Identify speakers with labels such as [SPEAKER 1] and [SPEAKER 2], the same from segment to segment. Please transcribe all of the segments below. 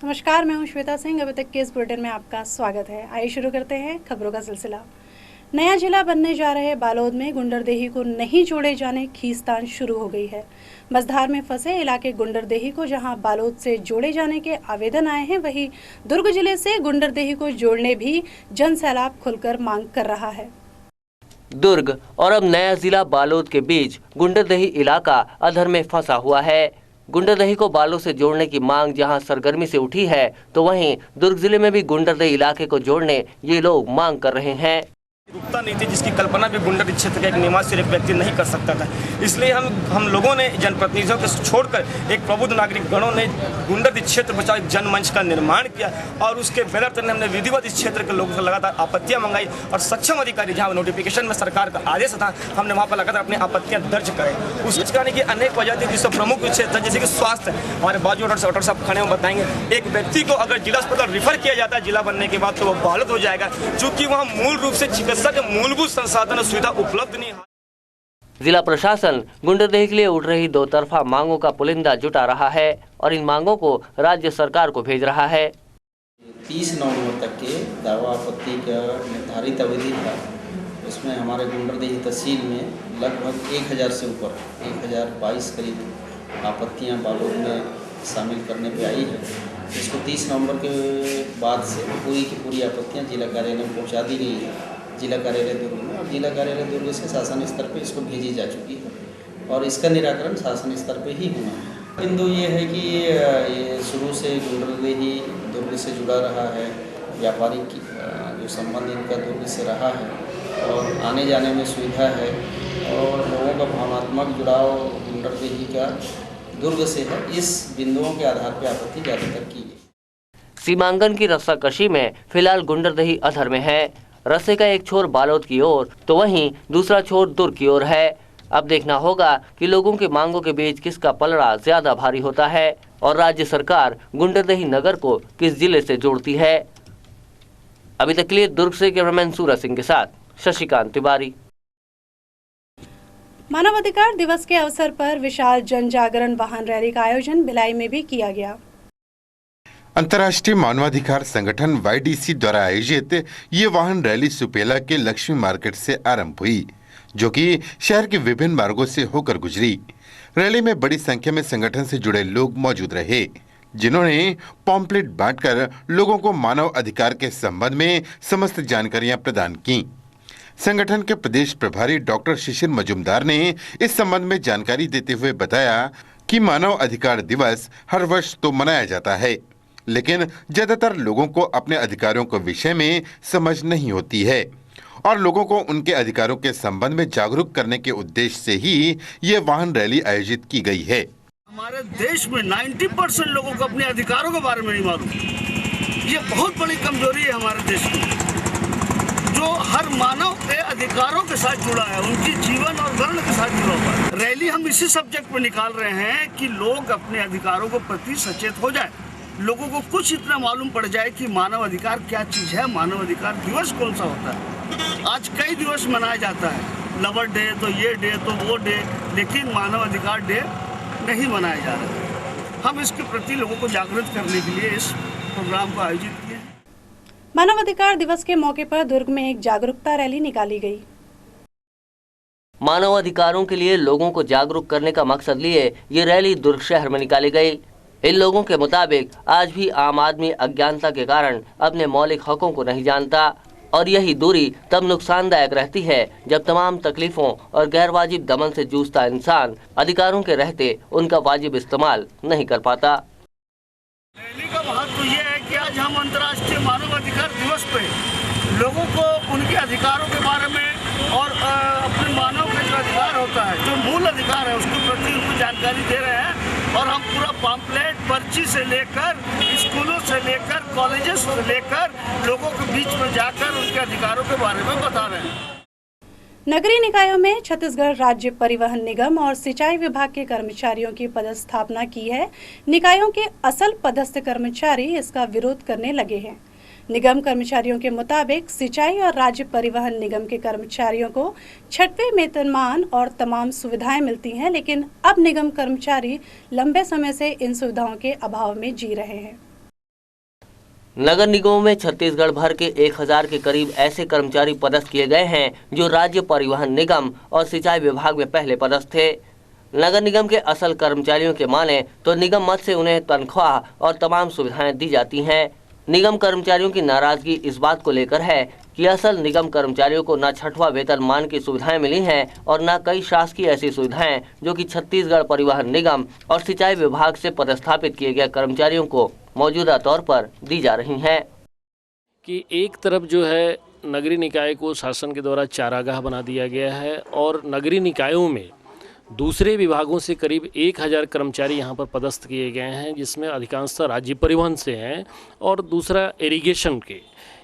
[SPEAKER 1] नमस्कार, मैं हूं श्वेता सिंह। अभी तक के इस बुलेटिन में आपका स्वागत है। आइए शुरू करते हैं खबरों का सिलसिला। नया जिला बनने जा रहे बालोद में गुंडरदेही को नहीं जोड़े जाने खींचतान शुरू हो गई है। मझधार में फंसे इलाके गुंडरदेही को जहां बालोद से जोड़े जाने के आवेदन आए हैं, वहीं दुर्ग जिले से गुंडरदेही को जोड़ने भी जन सैलाब खुलकर मांग कर रहा है।
[SPEAKER 2] दुर्ग और अब नया जिला बालोद के बीच गुंडरदेही इलाका अधर में फंसा हुआ है। गुंडरदेही को बालोद से जोड़ने की मांग जहां सरगर्मी से उठी है, तो वहीं दुर्ग जिले में भी गुंडरदेही इलाके को जोड़ने ये लोग मांग कर रहे हैं।
[SPEAKER 3] रुकता नहीं थी, जिसकी कल्पना भी गुंडर क्षेत्र का एक निवासी एक व्यक्ति नहीं कर सकता था। इसलिए हम लोगों ने जनप्रतिनिधियों को छोड़कर एक प्रबुद्ध नागरिक गणों ने गुंडर क्षेत्र बचाओ एक जनमंच का निर्माण किया और उसके बैनर तले हमने विधिवत इस क्षेत्र के लोगों से लगातार आपत्तियां मंगाई और सक्षम अधिकारी जहां नोटिफिकेशन में सरकार का आदेश था, हमने वहां पर लगातार अपनी आपत्तियां दर्ज कराई। उस कारण की अनेक वजह थी, जिससे प्रमुख क्षेत्र जैसे कि स्वास्थ्य, हमारे बाजू डॉक्टर साहब खड़े में बताएंगे, एक व्यक्ति को अगर जिला अस्पताल रिफर किया जाता है जिला बनने के बाद, तो वो बालोद हो जाएगा, चूंकि वहाँ मूल रूप से के मूलभूत संसाधन सुविधा उपलब्ध नहीं है।
[SPEAKER 2] जिला प्रशासन गुंडरदेही के लिए उठ रही दो तरफा मांगों का पुलिंदा जुटा रहा है और इन मांगों को राज्य सरकार को भेज रहा है।
[SPEAKER 4] 30 नवंबर तक के दावा आपत्ति का निर्धारित अवधि था। उसमें हमारे गुंडरदेही तहसील में लगभग 1000 से ऊपर 1022 करीब आपत्तियां बालोद में शामिल करने पे आई है। इसको 30 नवंबर के बाद से पूरी की पूरी आपत्तियां जिला कार्यालय में पहुंचा दी गई है, जिला कार्यालय दुर्ग में, और जिला कार्यालय दुर्ग से शासन स्तर पे इसको भेजी जा चुकी है और इसका निराकरण शासन स्तर पे ही होना है। बिंदु ये है कि ये शुरू से गुंडरदेही दुर्ग से जुड़ा रहा है, व्यापारिक जो संबंध इनका दुर्ग से रहा है और आने जाने में सुविधा है और लोगों का भावनात्मक जुड़ाव गुंडरदेही का दुर्ग से है। इस बिंदुओं के आधार पर आपत्ति ज़्यादातर की है।
[SPEAKER 2] सीमांकन की रस्साकशी में फिलहाल गुंडरदेही अधर में है। रस्से का एक छोर बालोद की ओर तो वहीं दूसरा छोर दुर्ग की ओर है। अब देखना होगा कि लोगों की मांगों के बीच किसका पलड़ा ज्यादा भारी होता है और राज्य सरकार गुंडरदेही नगर को किस जिले से जोड़ती है। अभी तक के लिए दुर्ग से कैमरामैन सूरज सिंह के साथ शशिकांत तिवारी।
[SPEAKER 1] मानवाधिकार दिवस के अवसर पर विशाल जन जागरण वाहन रैली का आयोजन भिलाई में भी किया गया।
[SPEAKER 5] अंतर्राष्ट्रीय मानवाधिकार संगठन YDC द्वारा आयोजित ये वाहन रैली सुपेला के लक्ष्मी मार्केट से आरंभ हुई, जो कि शहर के विभिन्न मार्गों से होकर गुजरी। रैली में बड़ी संख्या में संगठन से जुड़े लोग मौजूद रहे, जिन्होंने पॉम्पलेट बांटकर लोगों को मानव अधिकार के संबंध में समस्त जानकारियां प्रदान की। संगठन के प्रदेश प्रभारी डॉक्टर शिशिर मजूमदार ने इस संबंध में जानकारी देते हुए बताया कि मानव अधिकार दिवस हर वर्ष तो मनाया जाता है, लेकिन ज्यादातर लोगों को अपने अधिकारों के विषय में समझ नहीं होती है और लोगों को उनके अधिकारों के संबंध में जागरूक करने के उद्देश्य से ही ये वाहन रैली आयोजित की गई है।
[SPEAKER 6] हमारे देश में 90% लोगों को अपने अधिकारों के बारे में नहीं मालूम। ये बहुत बड़ी कमजोरी है हमारे देश की, जो हर मानव के अधिकारों के साथ जुड़ा है, उनकी जीवन और वर्ण के साथ जुड़ा हुआ है। रैली हम इसी सब्जेक्ट पर निकाल रहे हैं कि लोग अपने अधिकारों के प्रति सचेत हो जाए, लोगों को कुछ इतना मालूम पड़ जाए कि मानव अधिकार क्या चीज़ है, मानव अधिकार दिवस कौन सा होता है। आज कई दिवस मनाया जाता है, लवर डे तो ये डे तो वो डे, लेकिन मानव अधिकार डे नहीं मनाया जा रहा है। हम इसके प्रति लोगों को जागरूक करने के लिए इस प्रोग्राम को आयोजित किए।
[SPEAKER 1] मानवाधिकार दिवस के मौके पर दुर्ग में एक जागरूकता रैली निकाली गई।
[SPEAKER 2] मानव अधिकारों के लिए लोगों को जागरूक करने का मकसद लिए ये रैली दुर्ग शहर में निकाली गई। इन लोगों के मुताबिक आज भी आम आदमी अज्ञानता के कारण अपने मौलिक हकों को नहीं जानता और यही दूरी तब नुकसानदायक रहती है जब तमाम तकलीफों और गैरवाजिब दमन से जूझता इंसान अधिकारों के रहते उनका वाजिब इस्तेमाल नहीं कर पाता।
[SPEAKER 6] रैली का महत्व ये है कि आज हम अंतर्राष्ट्रीय मानव अधिकार दिवस पे लोगों को उनके अधिकारों के बारे में और अपने मानव का जो अधिकार होता है, जो मूल अधिकार है, उसके प्रति उनको जानकारी दे रहे हैं और हम पूरा पॉम्पलेट पर्ची से लेकर स्कूलों से लेकर कॉलेजेस से लेकर लोगों के बीच में जाकर उनके अधिकारों के बारे में बता रहे हैं।
[SPEAKER 1] नगरीय निकायों में छत्तीसगढ़ राज्य परिवहन निगम और सिंचाई विभाग के कर्मचारियों की पदस्थापना की है। निकायों के असल पदस्थ कर्मचारी इसका विरोध करने लगे हैं। निगम कर्मचारियों के मुताबिक सिंचाई और राज्य परिवहन निगम के कर्मचारियों को 6वें वेतनमान और तमाम सुविधाएं मिलती हैं, लेकिन अब निगम कर्मचारी लंबे समय से इन सुविधाओं के अभाव में जी रहे हैं।
[SPEAKER 2] नगर निगमों में छत्तीसगढ़ भर के 1000 के करीब ऐसे कर्मचारी पदस्थ किए गए हैं जो राज्य परिवहन निगम और सिंचाई विभाग में पहले पदस्थ थे। नगर निगम के असल कर्मचारियों के माने तो निगम मद से उन्हें तनख्वाह और तमाम सुविधाएं दी जाती हैं। निगम कर्मचारियों की नाराजगी इस बात को लेकर है कि असल निगम कर्मचारियों को न छठवां वेतनमान की सुविधाएं मिली हैं और न कई शासकीय ऐसी सुविधाएं जो कि छत्तीसगढ़ परिवहन निगम और सिंचाई विभाग से पदस्थापित किए गए कर्मचारियों को मौजूदा तौर पर दी जा रही हैं।
[SPEAKER 7] कि एक तरफ जो है नगरीय निकाय को शासन के द्वारा चारागाह बना दिया गया है और नगरीय निकायों में दूसरे विभागों से करीब 1000 कर्मचारी यहाँ पर पदस्थ किए गए हैं, जिसमें अधिकांशतः राज्य परिवहन से हैं और दूसरा इरिगेशन के।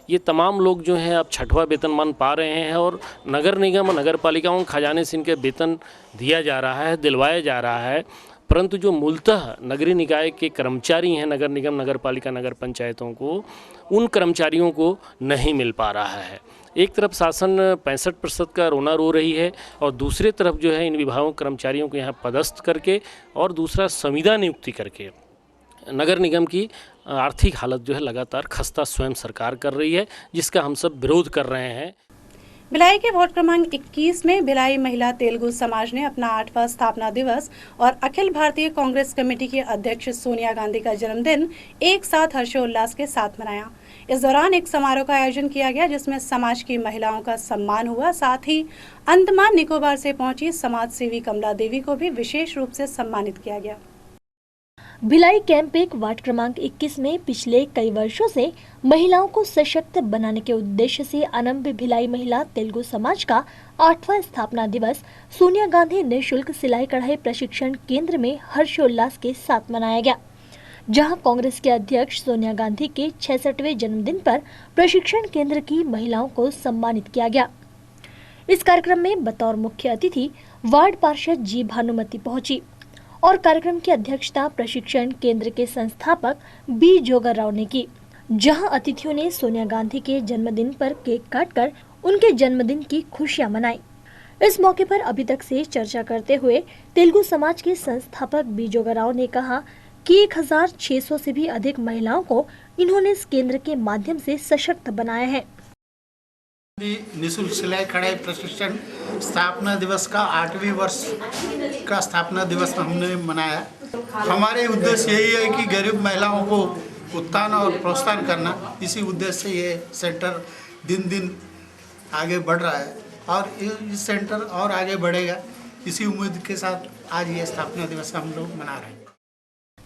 [SPEAKER 7] ये तमाम लोग जो हैं अब छठवां वेतनमान पा रहे हैं और नगर निगम और नगर पालिकाओं खजाने से इनके वेतन दिया जा रहा है, दिलवाया जा रहा है, परंतु जो मूलतः नगरीय निकाय के कर्मचारी हैं नगर निगम, नगर पालिका, नगर पंचायतों को, उन कर्मचारियों को नहीं मिल पा रहा है। एक तरफ शासन 65% का रोना रो रही है और दूसरे तरफ जो है इन विभागों कर्मचारियों को यहाँ पदस्थ करके और दूसरा संविदा नियुक्ति करके नगर निगम की आर्थिक हालत जो है लगातार खस्ता स्वयं सरकार कर रही है, जिसका हम सब विरोध कर रहे हैं।
[SPEAKER 1] भिलाई के वार्ड क्रमांक 21 में भिलाई महिला तेलुगु समाज ने अपना 8वां स्थापना दिवस और अखिल भारतीय कांग्रेस कमेटी की अध्यक्ष सोनिया गांधी का जन्मदिन एक साथ हर्षोल्लास के साथ मनाया। इस दौरान एक समारोह का आयोजन किया गया जिसमें समाज की महिलाओं का सम्मान हुआ। साथ ही अंडमान निकोबार से पहुंची समाज सेवी कमला देवी को भी विशेष रूप से सम्मानित किया गया।
[SPEAKER 8] भिलाई कैंप एक वार्ड क्रमांक 21 में पिछले कई वर्षों से महिलाओं को सशक्त बनाने के उद्देश्य से अनम्ब भिलाई महिला तेलुगु समाज का 8वां स्थापना दिवस सोनिया गांधी निःशुल्क सिलाई कढ़ाई प्रशिक्षण केंद्र में हर्षोल्लास के साथ मनाया गया, जहां कांग्रेस के अध्यक्ष सोनिया गांधी के 66वें जन्मदिन पर प्रशिक्षण केंद्र की महिलाओं को सम्मानित किया गया। इस कार्यक्रम में बतौर मुख्य अतिथि वार्ड पार्षद जी भानुमति पहुंची और कार्यक्रम की अध्यक्षता प्रशिक्षण केंद्र के संस्थापक बी जोगर राव ने की, जहां अतिथियों ने सोनिया गांधी के जन्मदिन पर केक काटकर उनके जन्मदिन की खुशियां मनाई। इस मौके पर अभी तक से चर्चा करते हुए तेलुगु समाज के संस्थापक बी जोगर राव ने कहा कि 1600 से भी अधिक महिलाओं को इन्होंने इस केंद्र के माध्यम से सशक्त बनाया है।
[SPEAKER 9] निःशुल्क सिलाई कढ़ाई प्रशिक्षण स्थापना दिवस का 8वीं वर्ष का स्थापना दिवस हमने मनाया। हमारे उद्देश्य यही है कि गरीब महिलाओं को उत्थान और प्रोत्साहन करना। इसी उद्देश्य से ये सेंटर दिन दिन आगे बढ़ रहा है और इस सेंटर और आगे बढ़ेगा। इसी उम्मीद के साथ आज ये स्थापना दिवस हम लोग मना रहे हैं।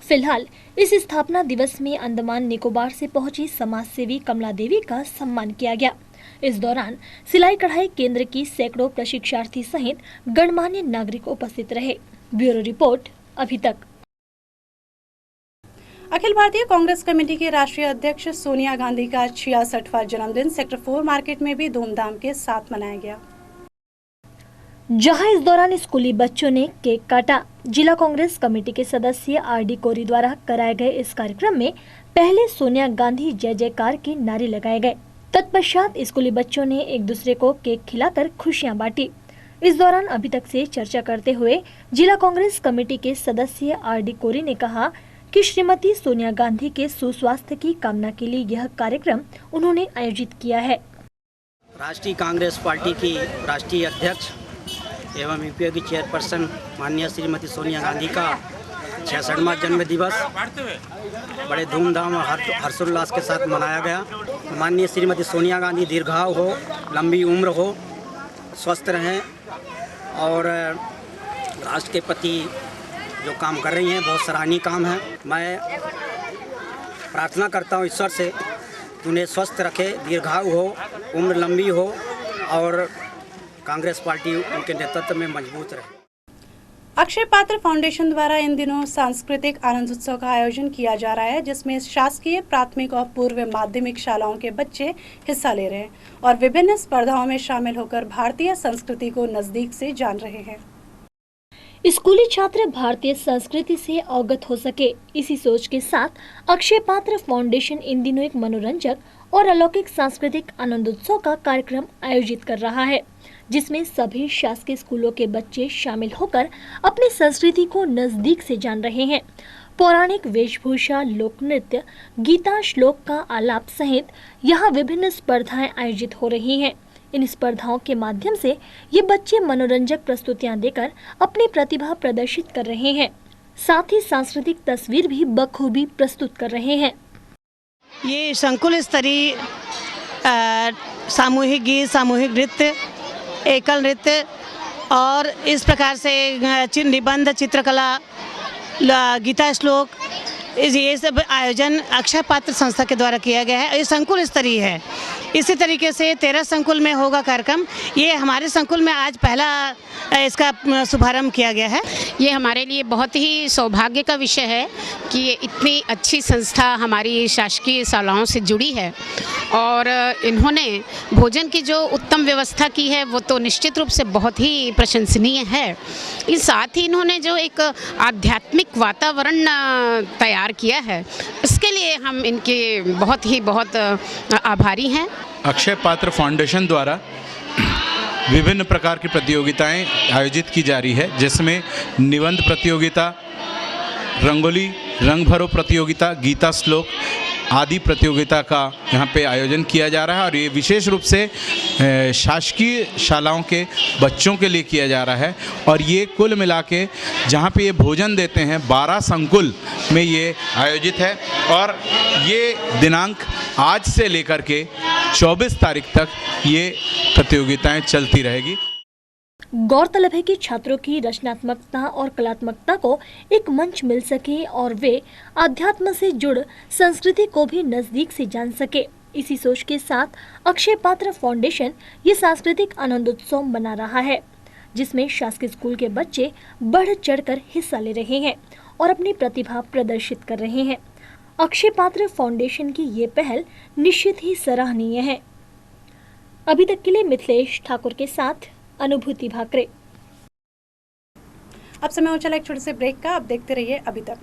[SPEAKER 8] फिलहाल इस स्थापना दिवस में अंडमान निकोबार से पहुंची समाज सेवी कमला देवी का सम्मान किया गया। इस दौरान सिलाई कढ़ाई केंद्र की सैकड़ों प्रशिक्षार्थी सहित गणमान्य नागरिक उपस्थित रहे। ब्यूरो रिपोर्ट अभी तक।
[SPEAKER 1] अखिल भारतीय कांग्रेस कमेटी के राष्ट्रीय अध्यक्ष सोनिया गांधी का 66वां जन्मदिन सेक्टर 4 मार्केट में भी धूमधाम के साथ मनाया गया,
[SPEAKER 8] जहां इस दौरान स्कूली बच्चों ने केक काटा। जिला कांग्रेस कमेटी के सदस्य आर.डी. कोरी द्वारा कराए गए इस कार्यक्रम में पहले सोनिया गांधी जय जयकार के नारे लगाए गए। तत्पश्चात स्कूली बच्चों ने एक दूसरे को केक खिलाकर खुशियां बांटी। इस दौरान अभी तक से चर्चा करते हुए जिला कांग्रेस कमेटी के सदस्य आर.डी. कोरी ने कहा कि श्रीमती सोनिया गांधी के सुस्वास्थ्य की कामना के लिए यह कार्यक्रम उन्होंने आयोजित किया है।
[SPEAKER 10] राष्ट्रीय कांग्रेस पार्टी की राष्ट्रीय अध्यक्ष एवं यूपीए की चेयरपर्सन माननीय श्रीमती सोनिया गांधी का 66वां जन्म दिवस बड़े धूमधाम और हर्षोल्लास के साथ मनाया गया। माननीय श्रीमती सोनिया गांधी दीर्घायु हो, लंबी उम्र हो, स्वस्थ रहें और राष्ट्र के प्रति जो काम कर रही हैं बहुत सराहनीय काम है। मैं प्रार्थना करता हूँ ईश्वर से कि उन्हें स्वस्थ रखे, दीर्घायु हो, उम्र लंबी हो और कांग्रेस पार्टी उनके नेतृत्व में मजबूत रहे।
[SPEAKER 1] अक्षय पात्र फाउंडेशन द्वारा इन दिनों सांस्कृतिक आनंद उत्सव का आयोजन किया जा रहा है, जिसमें शासकीय प्राथमिक और पूर्व माध्यमिक शालाओं के बच्चे हिस्सा ले रहे हैं और विभिन्न स्पर्धाओं में शामिल होकर भारतीय संस्कृति को नजदीक से जान रहे हैं।
[SPEAKER 8] स्कूली छात्र भारतीय संस्कृति से अवगत हो सके, इसी सोच के साथ अक्षय पात्र फाउंडेशन इन दिनों एक मनोरंजक और अलौकिक सांस्कृतिक आनंदोत्सव का कार्यक्रम आयोजित कर रहा है, जिसमें सभी शासकीय स्कूलों के बच्चे शामिल होकर अपनी संस्कृति को नजदीक से जान रहे हैं। पौराणिक वेशभूषा, लोक नृत्य, गीता श्लोक का आलाप सहित यहाँ विभिन्न स्पर्धाएं आयोजित हो रही हैं। इन स्पर्धाओं के माध्यम से ये बच्चे मनोरंजक प्रस्तुतियां देकर अपनी प्रतिभा प्रदर्शित कर रहे हैं। साथ ही सांस्कृतिक तस्वीर भी बखूबी प्रस्तुत कर रहे हैं।
[SPEAKER 11] ये संकुल स्तरीय सामूहिक गीत, सामूहिक नृत्य, एकल नृत्य और इस प्रकार से निबंध, चित्रकला, गीता श्लोक, ये सब आयोजन अक्षय पात्र संस्था के द्वारा किया गया है। ये संकुल स्तरीय है। इसी तरीके से 13 संकुल में होगा कार्यक्रम। ये हमारे संकुल में आज पहला इसका शुभारंभ किया गया है।
[SPEAKER 12] ये हमारे लिए बहुत ही सौभाग्य का विषय है कि ये इतनी अच्छी संस्था हमारी शासकीय शालाओं से जुड़ी है और इन्होंने भोजन की जो उत्तम व्यवस्था की है वो तो निश्चित रूप से बहुत ही प्रशंसनीय है। इस साथ ही इन्होंने जो एक आध्यात्मिक वातावरण तैयार किया है, इसके लिए हम इनके बहुत आभारी हैं।
[SPEAKER 13] अक्षय पात्र फाउंडेशन द्वारा विभिन्न प्रकार की प्रतियोगिताएं आयोजित की जा रही है, जिसमें निबंध प्रतियोगिता, रंगोली, रंग भरो प्रतियोगिता, गीता श्लोक आदि प्रतियोगिता का यहाँ पे आयोजन किया जा रहा है और ये विशेष रूप से शासकीय शालाओं के बच्चों के लिए किया जा रहा है। और ये कुल मिला के जहाँ पे ये भोजन देते हैं 12 संकुल में ये आयोजित है और ये दिनांक आज से लेकर के 24 तारीख तक ये प्रतियोगिताएं चलती रहेगी।
[SPEAKER 8] गौरतलब है कि छात्रों की रचनात्मकता और कलात्मकता को एक मंच मिल सके और वे अध्यात्म से जुड़ संस्कृति को भी नजदीक से जान सके। इसी सोच के साथ अक्षय पात्र फाउंडेशन ये सांस्कृतिक आनंदोत्सव मना रहा है, जिसमें शासकीय स्कूल के बच्चे बढ़ चढ़कर हिस्सा ले रहे हैं और अपनी प्रतिभा प्रदर्शित कर रहे हैं। अक्षय पात्र फाउंडेशन की ये पहल निश्चित ही सराहनीय है। अभी तक के लिए मिथिलेश ठाकुर के साथ अनुभूति भाकरे।
[SPEAKER 1] अब समय हो चला एक छोटे से ब्रेक का। अब देखते रहिए अभी तक।